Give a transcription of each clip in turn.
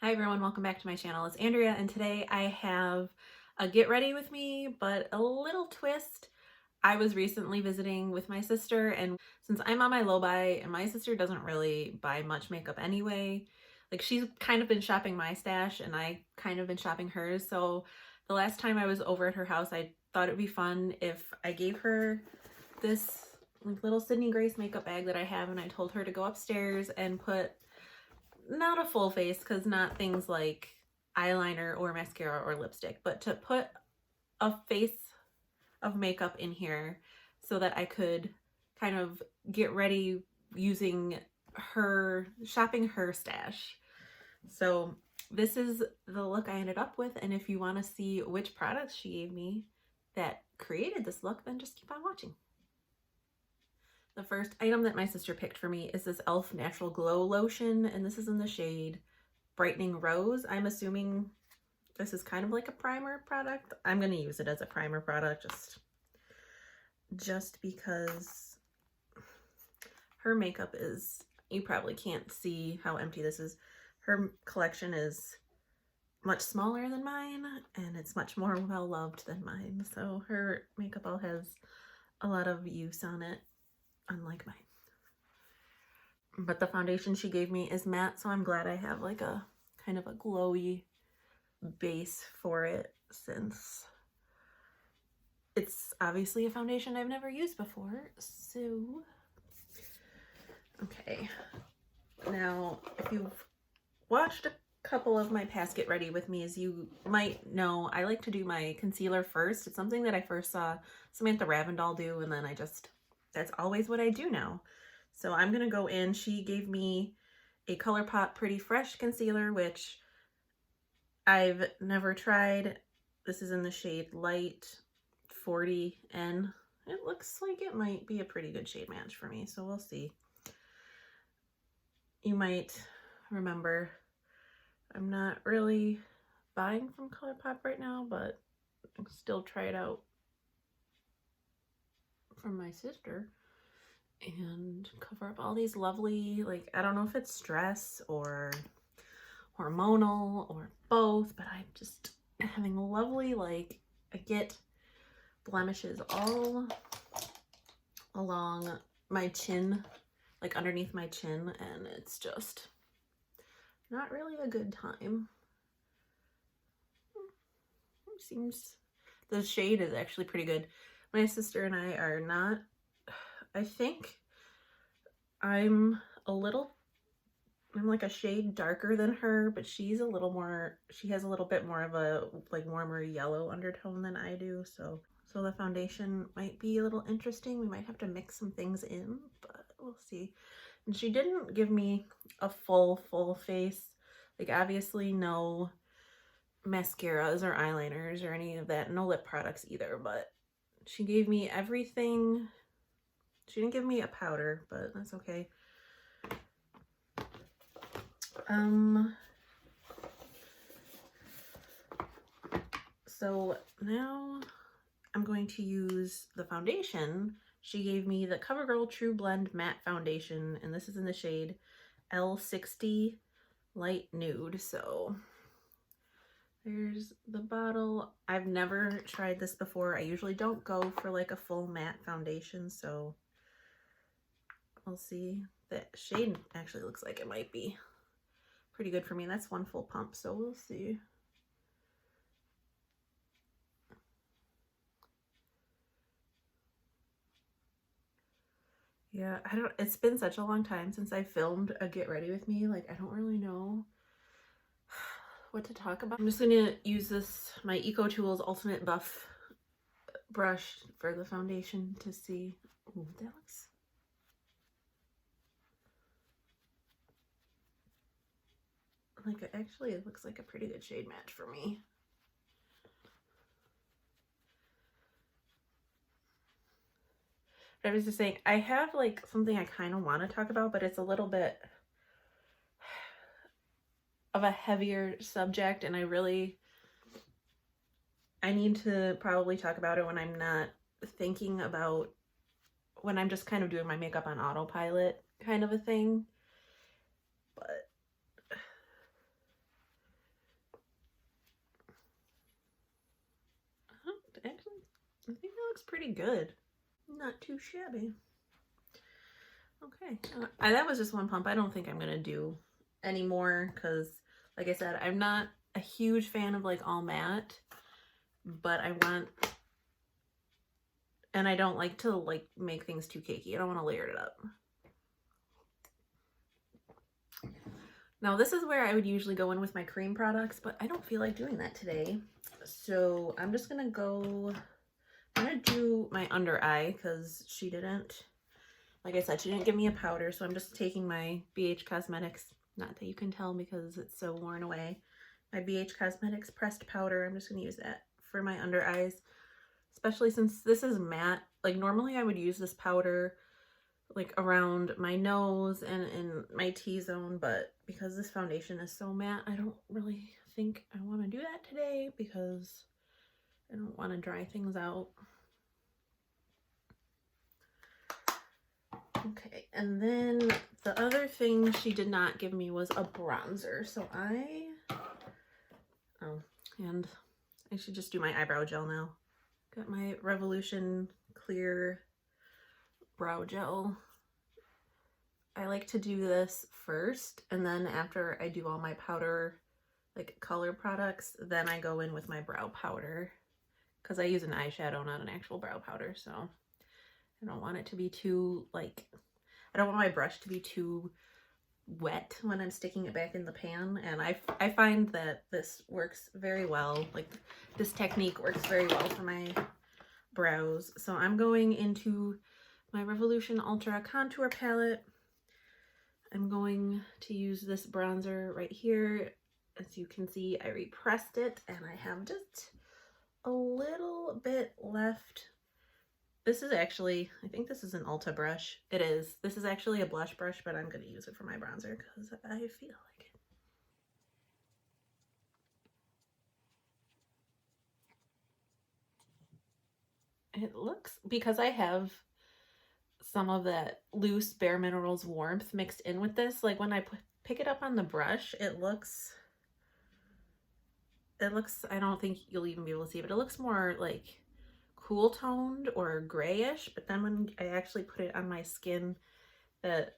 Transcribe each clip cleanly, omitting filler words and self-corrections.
Hi everyone, welcome back to my channel. It's Andrea and today I have a get ready with me, but a little twist. I was recently visiting with my sister, and since I'm on my low buy and my sister doesn't really buy much makeup anyway, like she's kind of been shopping my stash and I kind of been shopping hers. So the last time I was over at her house, I thought it'd be fun if I gave her this like little Sydney Grace makeup bag that I have, and I told her to go upstairs and put not a full face, because not things like eyeliner or mascara or lipstick, but to put a face of makeup in here so that I could kind of get ready using shopping her stash. So this is the look I ended up with, and if you want to see which products she gave me that created this look, then just keep on watching. The first item that my sister picked for me is this e.l.f. Natural Glow Lotion, and this is in the shade Brightening Rose. I'm assuming this is kind of like a primer product. I'm going to use it as a primer product just because her makeup is, you probably can't see how empty this is. Her collection is much smaller than mine, and it's much more well-loved than mine. So her makeup all has a lot of use on it, unlike mine. But the foundation she gave me is matte, so I'm glad I have like a kind of a glowy base for it, since it's obviously a foundation I've never used before. So, okay. Now, if you've watched a couple of my past Get Ready With Me's, you might know I like to do my concealer first. It's something that I first saw Samantha Ravndal do, and then that's always what I do now. So I'm going to go in. She gave me a ColourPop Pretty Fresh concealer, which I've never tried. This is in the shade Light 40N. It looks like it might be a pretty good shade match for me, so we'll see. You might remember I'm not really buying from ColourPop right now, but I'll still try it out from my sister and cover up all these lovely, like, I don't know if it's stress or hormonal or both, but I'm just having lovely, like, I get blemishes all along my chin, like underneath my chin, and it's just not really a good time. Seems the shade is actually pretty good. My sister and I are not, I think I'm like a shade darker than her, but she has a little bit more of a like warmer yellow undertone than I do, so the foundation might be a little interesting. We might have to mix some things in, but we'll see. And she didn't give me a full face, like obviously no mascaras or eyeliners or any of that, no lip products either, but she gave me everything. She didn't give me a powder, but that's okay. So now I'm going to use the foundation. She gave me the CoverGirl True Blend Matte Foundation, and this is in the shade L60 Light Nude. So there's the bottle. I've never tried this before. I usually don't go for like a full matte foundation, so we'll see. The shade actually looks like it might be pretty good for me. That's one full pump, so we'll see. Yeah, it's been such a long time since I filmed a Get Ready With Me. Like, I don't really know what to talk about. I'm just gonna use my Eco Tools Ultimate Buff brush for the foundation to see. Ooh, that looks, like, it looks like a pretty good shade match for me. I was just saying, I have like something I kind of want to talk about, but it's a little bit of a heavier subject, and I need to probably talk about it when I'm not thinking about, when I'm just kind of doing my makeup on autopilot kind of a thing. But pretty good. Not too shabby. Okay, that was just one pump. I don't think I'm gonna do any more because, like I said, I'm not a huge fan of like all matte, but I want, and I don't like to like make things too cakey. I don't want to layer it up. Now this is where I would usually go in with my cream products, but I don't feel like doing that today. So I'm just gonna go, I'm gonna do my under eye because she didn't, like I said, she didn't give me a powder. So I'm just taking my BH Cosmetics, not that you can tell because it's so worn away, my BH Cosmetics pressed powder. I'm just gonna use that for my under eyes, especially since this is matte. Like normally I would use this powder like around my nose and in my T-zone, but because this foundation is so matte, I don't really think I want to do that today because I don't want to dry things out. Okay, and then the other thing she did not give me was a bronzer, so and I should just do my eyebrow gel now. Got my Revolution clear brow gel. I like to do this first, and then after I do all my powder, like color products, then I go in with my brow powder because I use an eyeshadow, not an actual brow powder. So I don't want it to be too, like, I don't want my brush to be too wet when I'm sticking it back in the pan. And I find that this works very well. Like this technique works very well for my brows. So I'm going into my Revolution Ultra Contour Palette. I'm going to use this bronzer right here. As you can see, I repressed it and I have just a little bit left. This is actually, I think this is an Ulta brush. It is. This is actually a blush brush, but I'm going to use it for my bronzer because I feel like it. It looks, because I have some of that loose Bare Minerals warmth mixed in with this, like when I pick it up on the brush, it looks, I don't think you'll even be able to see it, but it looks more like cool toned or grayish. But then when I actually put it on my skin, that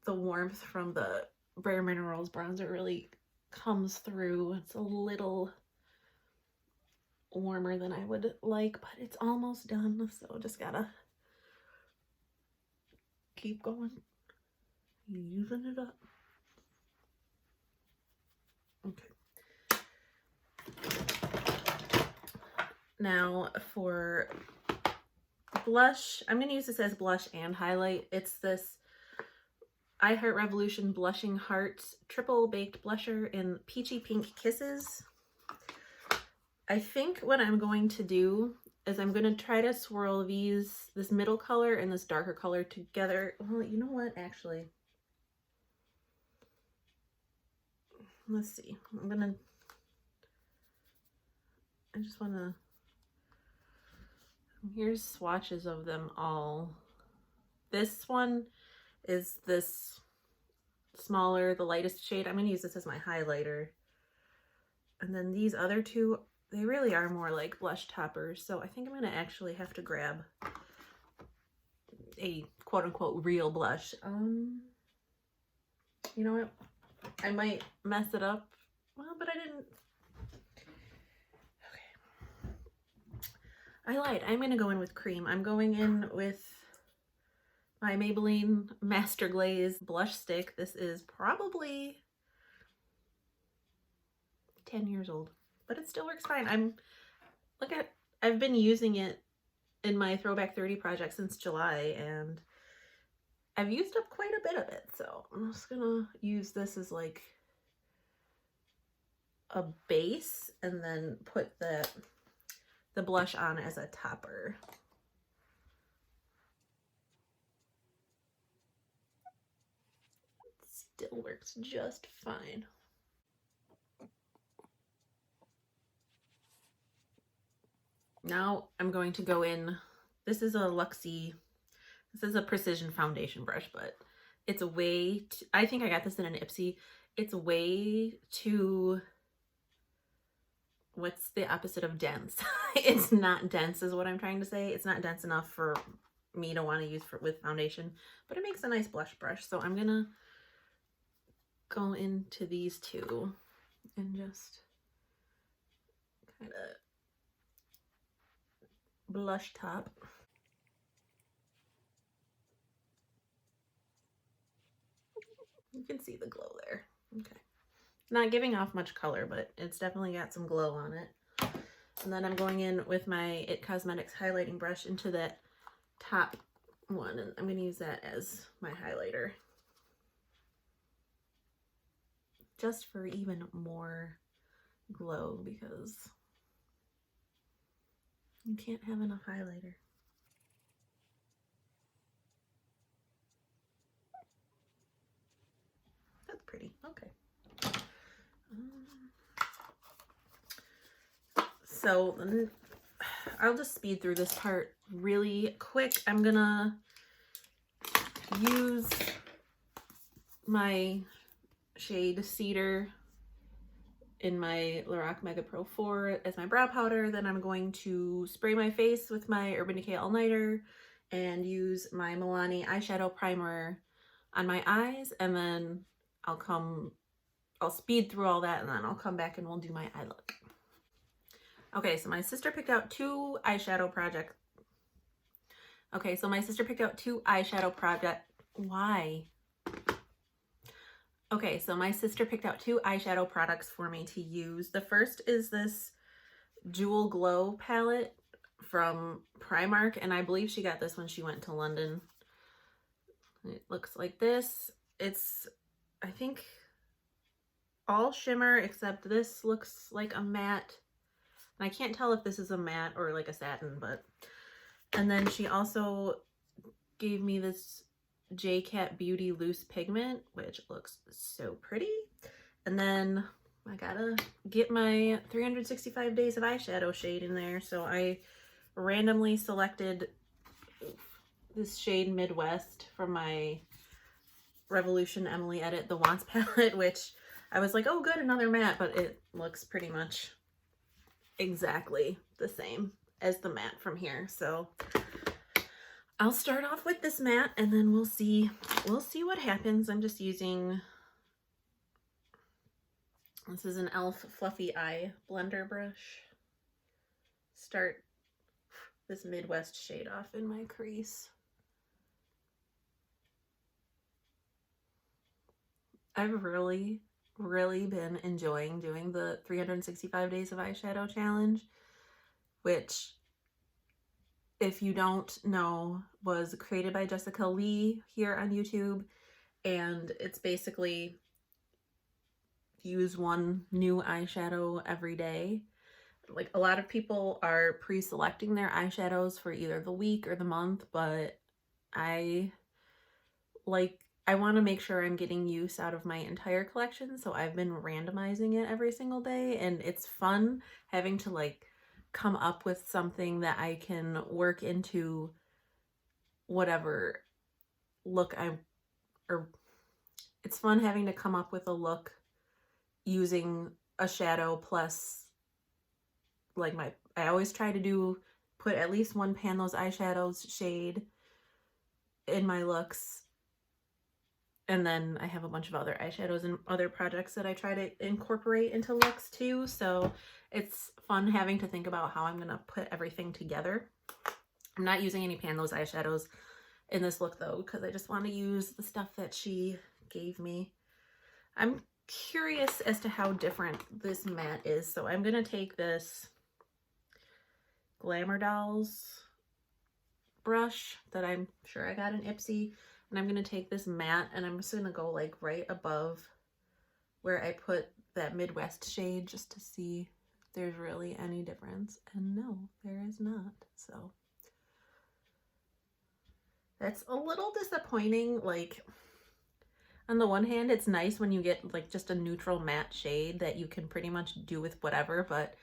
the warmth from the Bare Minerals bronzer really comes through. It's a little warmer than I would like, but it's almost done, so just gotta keep going, using it up. Okay. Now for blush, I'm going to use this as blush and highlight. It's this I Heart Revolution Blushing Hearts Triple Baked Blusher in Peachy Pink Kisses. I think what I'm going to do is I'm going to try to swirl this middle color and this darker color together. Well, you know what, actually, let's see. I just want to, here's swatches of them all. This one is this smaller, the lightest shade. I'm going to use this as my highlighter. And then these other two, they really are more like blush toppers. So I think I'm going to actually have to grab a quote-unquote real blush. You know what? I might mess it up. Well, but I didn't. Okay. I lied. I'm going to go in with cream. I'm going in with my Maybelline Master Glaze blush stick. This is probably 10 years old, but it still works fine. I've been using it in my Throwback 30 project since July, and I've used up quite a bit of it. So I'm just gonna use this as like a base and then put the blush on as a topper. It still works just fine. Now I'm going to go in, this is a Luxie, this is a precision foundation brush, but it's way too, I think I got this in an Ipsy. It's way too what's the opposite of dense? It's not dense is what I'm trying to say. It's not dense enough for me to want to use with foundation, but it makes a nice blush brush. So I'm gonna go into these two and just kind of blush top. You can see the glow there. Okay. Not giving off much color, but it's definitely got some glow on it. And then I'm going in with my It Cosmetics highlighting brush into that top one, and I'm going to use that as my highlighter. Just for even more glow, because you can't have enough highlighter. That's pretty. Okay. So I'll just speed through this part really quick. I'm gonna use my shade Cedar in my Lorac Mega Pro 4 as my brow powder. Then I'm going to spray my face with my Urban Decay All Nighter and use my Milani eyeshadow primer on my eyes, and then I'll speed through all that, and then I'll come back and we'll do my eye look. Okay, so my sister picked out two eyeshadow projects. Why? Okay, so my sister picked out two eyeshadow products for me to use. The first is this Jewel Glow palette from Primark, and I believe she got this when she went to London. It looks like this. It's, I think, all shimmer, except this looks like a matte. And I can't tell if this is a matte or like a satin, but... And then she also gave me this J-Cat Beauty Loose Pigment, which looks so pretty. And then I gotta get my 365 Days of Eyeshadow shade in there, so I randomly selected this shade Midwest from my Revolution Emily Edit The Wants palette, which I was like, oh good, another matte, but it looks pretty much exactly the same as the matte from here. So I'll start off with this matte, and then we'll see what happens. I'm just using, this is an e.l.f. Fluffy Eye Blender brush. Start this Midwest shade off in my crease. I've really been enjoying doing the 365 Days of Eyeshadow challenge, which, if you don't know, was created by Jessica Lee here on YouTube, and it's basically use one new eyeshadow every day. Like, a lot of people are pre-selecting their eyeshadows for either the week or the month, but I want to make sure I'm getting use out of my entire collection, so I've been randomizing it every single day, and it's fun having to like come up with something that I can work into whatever look it's fun having to come up with a look using a shadow plus like I always try to put at least one Pan Those Eyeshadows shade in my looks. And then I have a bunch of other eyeshadows and other projects that I try to incorporate into looks too. So it's fun having to think about how I'm going to put everything together. I'm not using any Pan Those eyeshadows in this look though, because I just want to use the stuff that she gave me. I'm curious as to how different this matte is. So I'm going to take this Glamour Dolls brush that I'm sure I got in Ipsy. And I'm going to take this matte, and I'm just going to go like right above where I put that Midwest shade, just to see if there's really any difference. And no, there is not. So that's a little disappointing. Like, on the one hand, it's nice when you get like just a neutral matte shade that you can pretty much do with whatever, but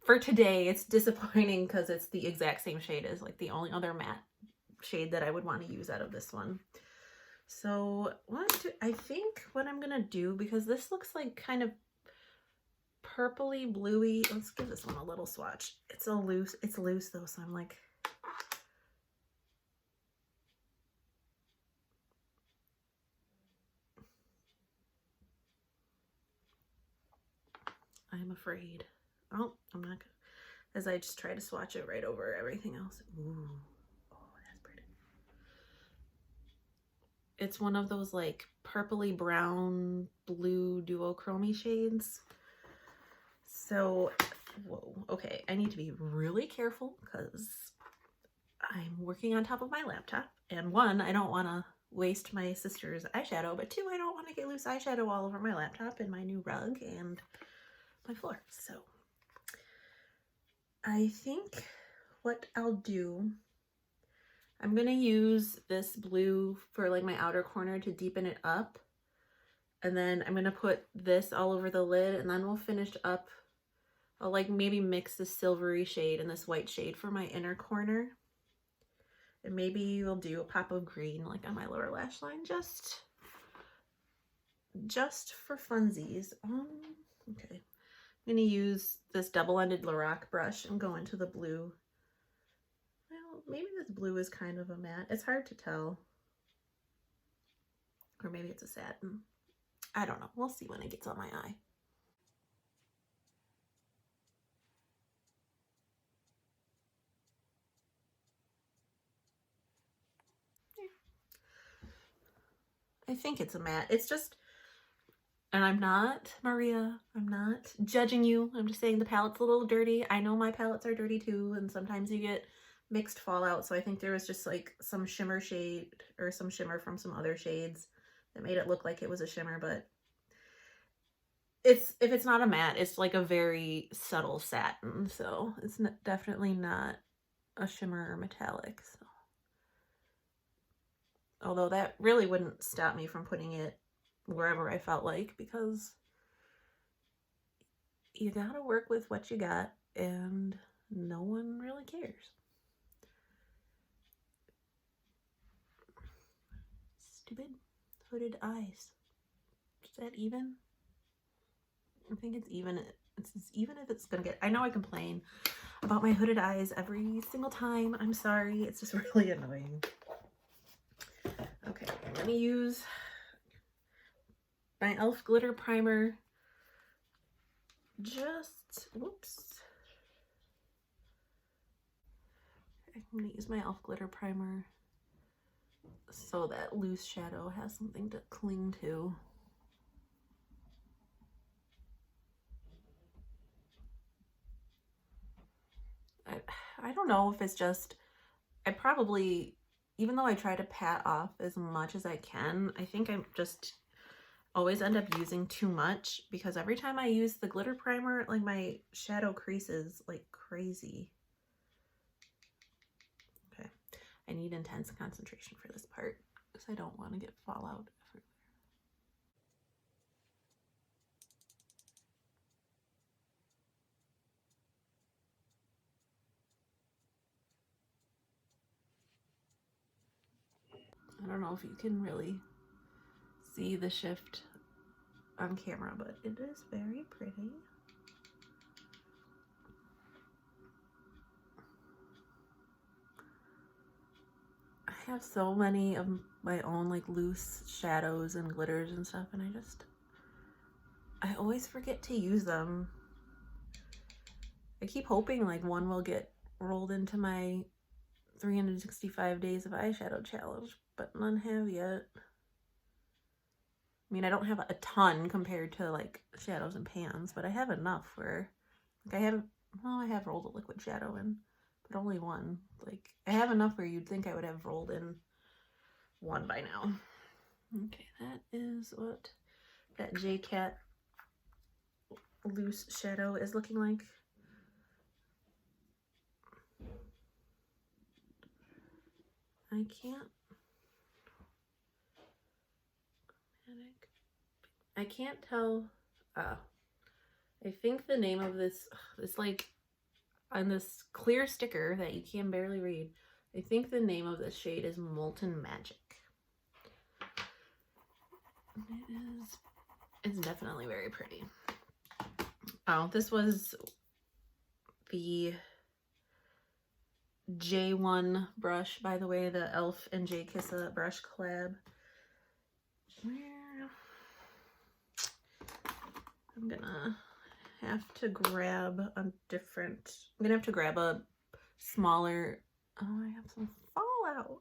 for today it's disappointing because it's the exact same shade as like the only other matte shade that I would want to use out of this one. So I think what I'm gonna do, because this looks like kind of purpley bluey. Let's give this one a little swatch. It's loose though, so I'm like, I'm afraid. Oh, I'm not gonna, as I just try to swatch it right over everything else. Ooh, oh, that's pretty. It's one of those like purpley brown blue duochrome shades. So, whoa, okay, I need to be really careful because I'm working on top of my laptop. And one, I don't want to waste my sister's eyeshadow, but two, I don't want to get loose eyeshadow all over my laptop and my new rug and my floor. So I think what I'll do, I'm going to use this blue for like my outer corner to deepen it up. And then I'm going to put this all over the lid, and then we'll finish up. I'll like maybe mix this silvery shade and this white shade for my inner corner. And maybe we'll do a pop of green like on my lower lash line, just for funsies. Okay. I'm going to use this double-ended Lorac brush and go into the blue. Well, maybe this blue is kind of a matte. It's hard to tell. Or maybe it's a satin. I don't know. We'll see when it gets on my eye. I think it's a matte. It's just, and I'm not, Maria, I'm not judging you. I'm just saying the palette's a little dirty. I know my palettes are dirty too, and sometimes you get mixed fallout. So I think there was just like some shimmer shade or some shimmer from some other shades that made it look like it was a shimmer, but if it's not a matte, it's like a very subtle satin. So it's definitely not a shimmer or metallic. So. Although that really wouldn't stop me from putting it wherever I felt like, because you gotta work with what you got and no one really cares. Stupid hooded eyes. Is that even? I think it's even. It's even if it's gonna get, I know I complain about my hooded eyes every single time. I'm sorry. It's just really annoying. Okay, I'm gonna use my e.l.f. glitter primer. Just, whoops. I'm gonna use my e.l.f. glitter primer so that loose shadow has something to cling to. I don't know if it's just, I probably, even though I try to pat off as much as I can, I think I'm just always end up using too much, because every time I use the glitter primer, like my shadow creases like crazy. Okay, I need intense concentration for this part because I don't want to get fallout everywhere. I don't know if you can really see the shift on camera, but it is very pretty. I have so many of my own like loose shadows and glitters and stuff, and I always forget to use them. I keep hoping like one will get rolled into my 365 days of eyeshadow challenge, but none have yet. I mean, I don't have a ton compared to like shadows and pans, but I have enough where like I have rolled a liquid shadow in, but only one. Like I have enough where you'd think I would have rolled in one by now. Okay, that is what that J-Cat loose shadow is looking like. I can't tell. I think the name of this, it's like on this clear sticker that you can barely read. I think the name of this shade is Molten Magic. It's definitely very pretty. Oh, this was the J1 brush, by the way, the e.l.f. and J Kissa brush collab. I'm gonna have to grab a different, I'm gonna have to grab a smaller, oh, I have some fallout.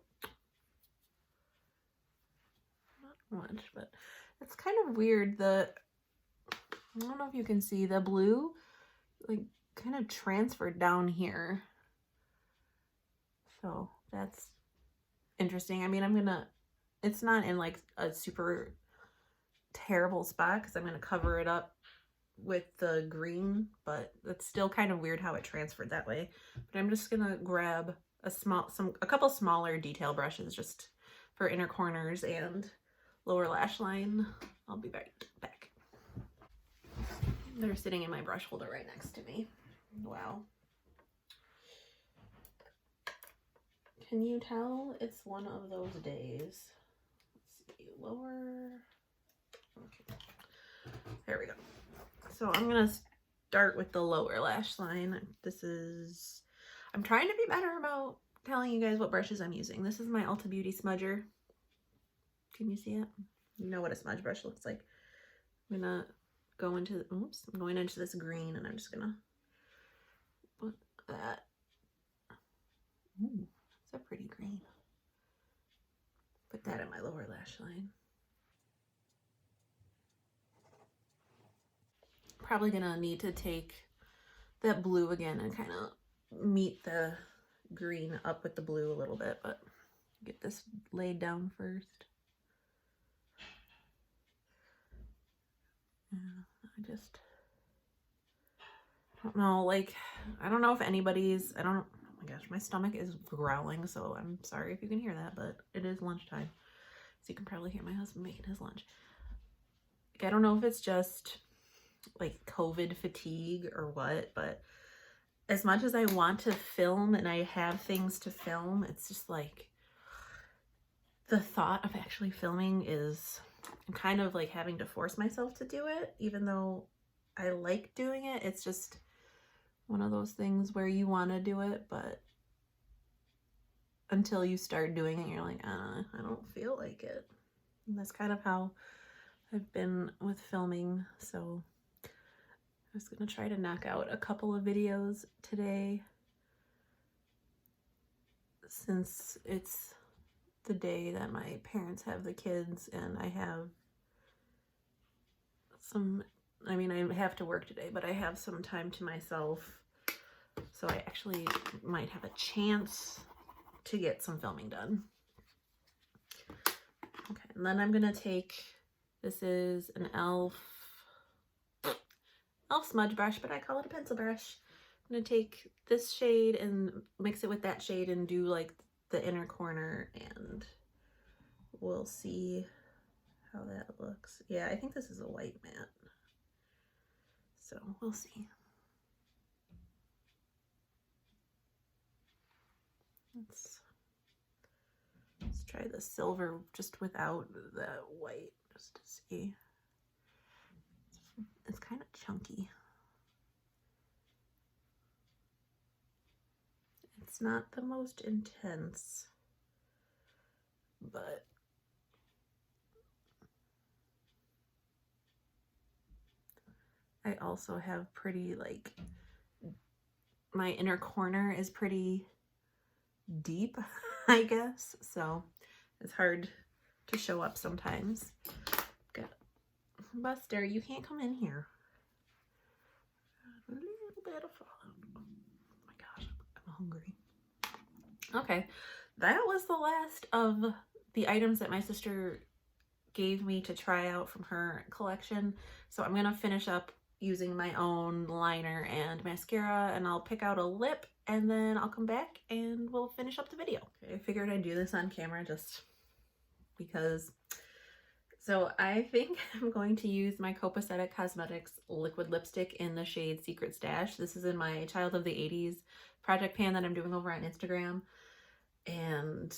Not much, but it's kind of weird. I don't know if you can see the blue, like, kind of transferred down here. So that's interesting. I mean, it's not in like a super terrible spot because I'm gonna cover it up with the green, but it's still kind of weird how it transferred that way. But I'm just gonna grab a couple smaller detail brushes just for inner corners and lower lash line. I'll be right back. They're sitting in my brush holder right next to me. Wow. Can you tell it's one of those days? Let's see, lower. Okay. There we go. So I'm gonna start with the lower lash line. I'm trying to be better about telling you guys what brushes I'm using. This is my Ulta Beauty smudger. Can you see it? You know what a smudge brush looks like. I'm gonna go into, oops, I'm going into this green and I'm just gonna put that. Ooh, it's a pretty green. Put that in my lower lash line. Probably gonna need to take that blue again and kind of meet the green up with the blue a little bit, but get this laid down first. I don't know, like, I don't know if anybody's, oh my gosh, my stomach is growling, so I'm sorry if you can hear that, but it is lunchtime. So you can probably hear my husband making his lunch. Like, I don't know if it's just like COVID fatigue or what, but as much as I want to film and I have things to film, it's just like the thought of actually filming is, I'm kind of like having to force myself to do it, even though I like doing it. It's just one of those things where you want to do it, but until you start doing it, you're like, I don't feel like it. And that's kind of how I've been with filming. So I was gonna try to knock out a couple of videos today since it's the day that my parents have the kids and I have some, I mean, I have to work today, but I have some time to myself. So I actually might have a chance to get some filming done. Okay, and then I'm gonna take, this is an e.l.f. smudge brush, but I call it a pencil brush. I'm gonna take this shade and mix it with that shade and do like the inner corner, and we'll see how that looks. Yeah, I think this is a white matte, so we'll see. Let's try the silver just without the white, just to see. It's kind of chunky. It's not the most intense, but I also have pretty, like, my inner corner is pretty deep, I guess, so it's hard to show up sometimes. Buster, you can't come in here. A little bit of fallout. Oh my gosh, I'm hungry. Okay, that was the last of the items that my sister gave me to try out from her collection. So I'm gonna finish up using my own liner and mascara, and I'll pick out a lip, and then I'll come back and we'll finish up the video. Okay, I figured I'd do this on camera just because. So I think I'm going to use my Copacetic Cosmetics liquid lipstick in the shade Secret Stash. This is in my Child of the 80s project pan that I'm doing over on Instagram. And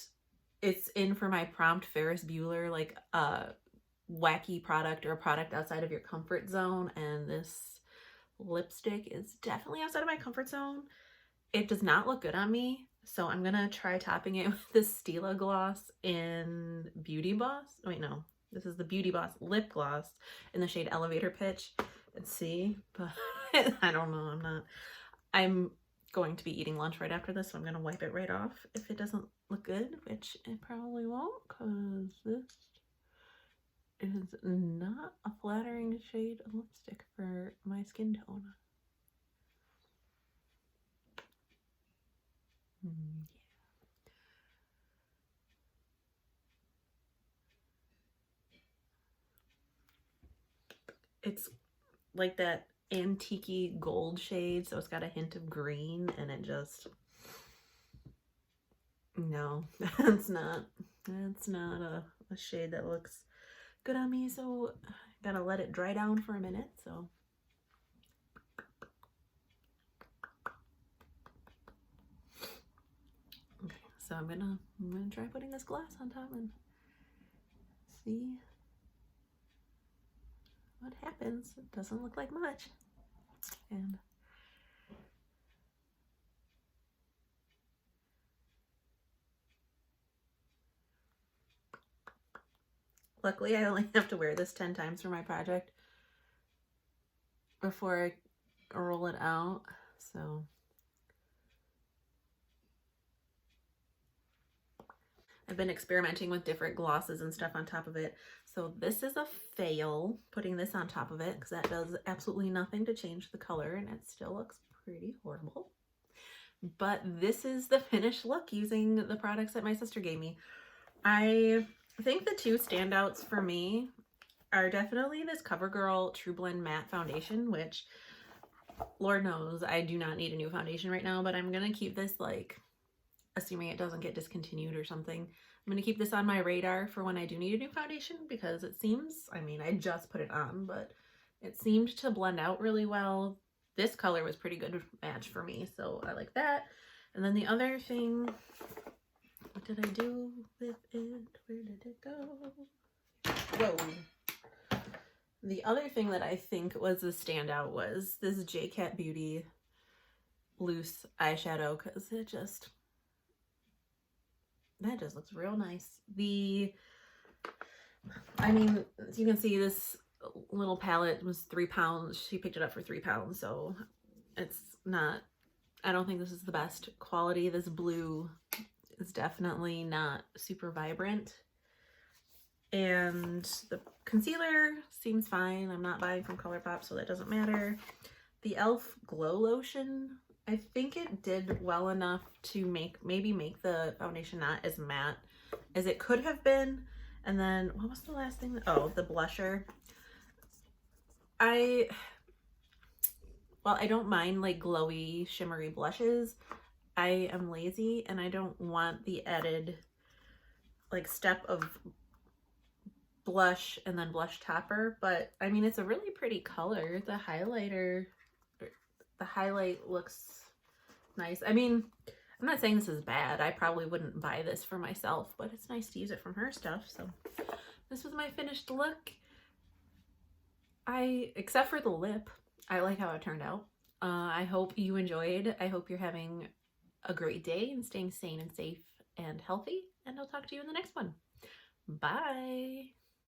it's in for my prompt Ferris Bueller, like a wacky product or a product outside of your comfort zone. And this lipstick is definitely outside of my comfort zone. It does not look good on me, so I'm gonna try topping it with this Stila gloss in Beauty Boss. Wait, no, this is the Beauty Boss lip gloss in the shade Elevator Pitch. Let's see, but I don't know. I'm going to be eating lunch right after this, so I'm gonna wipe it right off if it doesn't look good, which it probably won't, because this is not a flattering shade of lipstick for my skin tone. Yeah. It's like that antique gold shade, so it's got a hint of green, and it just, no, that's not a shade that looks good on me, so I gotta let it dry down for a minute. So okay, so I'm gonna try putting this glass on top and see what happens. It doesn't look like much, and luckily I only have to wear this 10 times for my project before I roll it out. So I've been experimenting with different glosses and stuff on top of it. So this is a fail, putting this on top of it, because that does absolutely nothing to change the color, and it still looks pretty horrible. But this is the finished look using the products that my sister gave me. I think the two standouts for me are definitely this CoverGirl True Blend Matte Foundation, which, Lord knows, I do not need a new foundation right now, but I'm going to keep this, like, assuming it doesn't get discontinued or something, I'm going to keep this on my radar for when I do need a new foundation, because it seems, I mean, I just put it on, but it seemed to blend out really well. This color was pretty good match for me, so I like that. And then the other thing, what did I do with it? Where did it go? Whoa. The other thing that I think was a standout was this J-Cat Beauty loose eyeshadow, because that just looks real nice. I mean, as you can see, this little palette was £3. She picked it up for £3, so it's not, I don't think this is the best quality. This blue is definitely not super vibrant. And the concealer seems fine. I'm not buying from ColourPop, so that doesn't matter. The e.l.f. Glow Lotion, I think it did well enough to maybe make the foundation not as matte as it could have been. And then, what was the last thing? Oh, the blusher. I don't mind like glowy, shimmery blushes. I am lazy and I don't want the added like step of blush and then blush topper, but I mean, it's a really pretty color. The highlight looks nice. I mean, I'm not saying this is bad. I probably wouldn't buy this for myself, but it's nice to use it from her stuff. So this was my finished look. Except for the lip, I like how it turned out. I hope you enjoyed. I hope you're having a great day and staying sane and safe and healthy, and I'll talk to you in the next one. Bye.